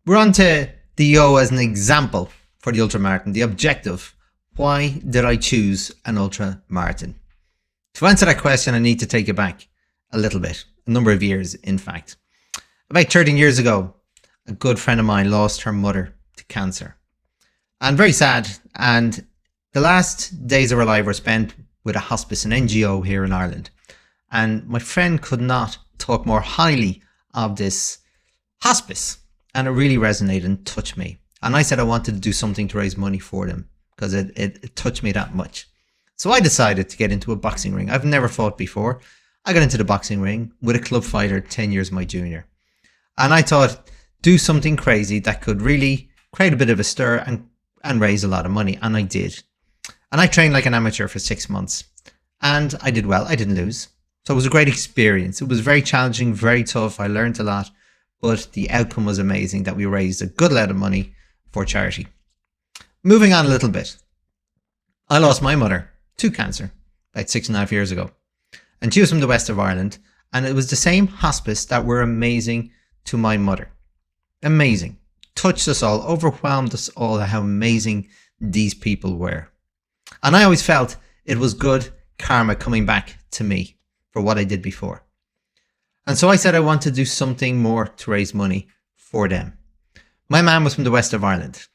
We're on to the yo as an example for the ultramarathon, the objective. Why did I choose an ultramarathon? To answer that question, I need to take it back a little bit, a number of years, in fact. About 13 years ago, a good friend of mine lost her mother to cancer. And very sad. And the last days of her life were spent with a hospice, an NGO here in Ireland. And my friend could not talk more highly of this hospice. And it really resonated and touched me. And I said I wanted to do something to raise money for them because it touched me that much. So I decided to get into a boxing ring. I've never fought before. I got into the boxing ring with a club fighter 10 years my junior. And I thought, do something crazy that could really create a bit of a stir and raise a lot of money. And I did. And I trained like an amateur for 6 months. And I did well. I didn't lose. So it was a great experience. It was very challenging, very tough. I learned a lot. But the outcome was amazing that we raised a good lot of money for charity. Moving on a little bit. I lost my mother to cancer about 6.5 years ago. And she was from the west of Ireland. And it was the same hospice that were amazing to my mother. Amazing. Touched us all, overwhelmed us all how amazing these people were. And I always felt it was good karma coming back to me for what I did before. And so I said I want to do something more to raise money for them. My mum was from the west of Ireland.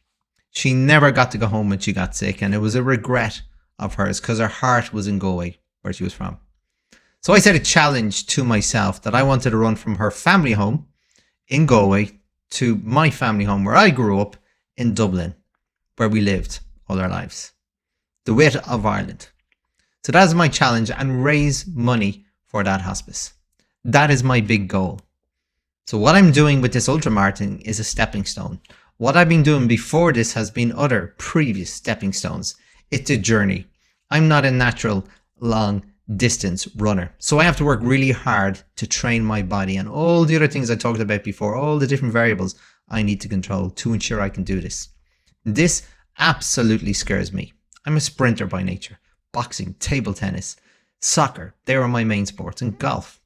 She never got to go home when she got sick, and it was a regret of hers because her heart was in Galway, where she was from. So I set a challenge to myself that I wanted to run from her family home in Galway to my family home where I grew up in Dublin, where we lived all our lives. The width of Ireland. So that's my challenge, and raise money for that hospice. That is my big goal. So what I'm doing with this ultramarathon is a stepping stone. What I've been doing before this has been other previous stepping stones. It's a journey. I'm not a natural long distance runner. So I have to work really hard to train my body and all the other things I talked about before, all the different variables I need to control to ensure I can do this. This absolutely scares me. I'm a sprinter by nature. Boxing, table tennis, soccer, they are my main sports, and golf.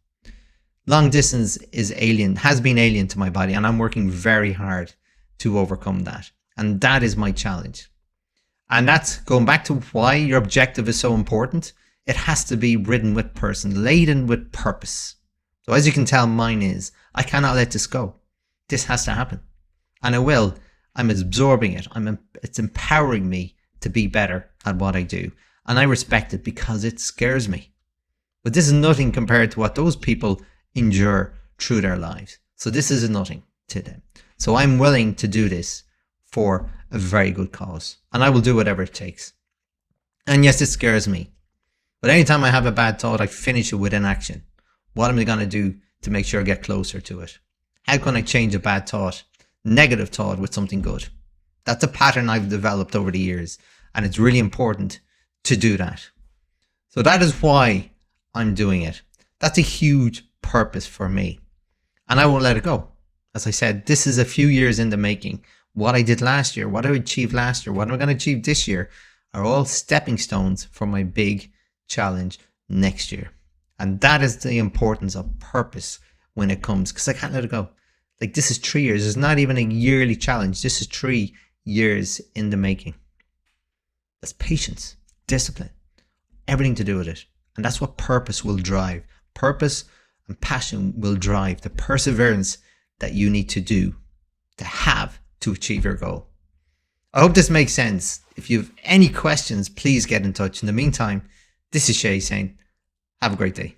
Long distance is alien, has been alien to my body, and I'm working very hard to overcome that. And that is my challenge. And that's going back to why your objective is so important. It has to be ridden with person, laden with purpose. So as you can tell, mine is, I cannot let this go. This has to happen. And it will. I'm absorbing it. It's empowering me to be better at what I do. And I respect it because it scares me. But this is nothing compared to what those people endure through their lives. So this is nothing to them. So I'm willing to do this for a very good cause. And I will do whatever it takes. And yes, it scares me. But anytime I have a bad thought, I finish it with an action. What am I going to do to make sure I get closer to it? How can I change a bad thought, negative thought, with something good? That's a pattern I've developed over the years. And it's really important to do that. So that is why I'm doing it. That's a huge purpose for me. And I won't let it go. As I said, this is a few years in the making. What I did last year, what I achieved last year, what am I going to achieve this year are all stepping stones for my big challenge next year. And that is the importance of purpose when it comes, because I can't let it go. Like, this is 3 years. It's not even a yearly challenge. This is 3 years in the making. That's patience, discipline, everything to do with it. And that's what purpose will drive. Purpose and passion will drive the perseverance that you need to do to have to achieve your goal. I hope this makes sense. If you have any questions, please get in touch. In the meantime, this is Shay saying, have a great day.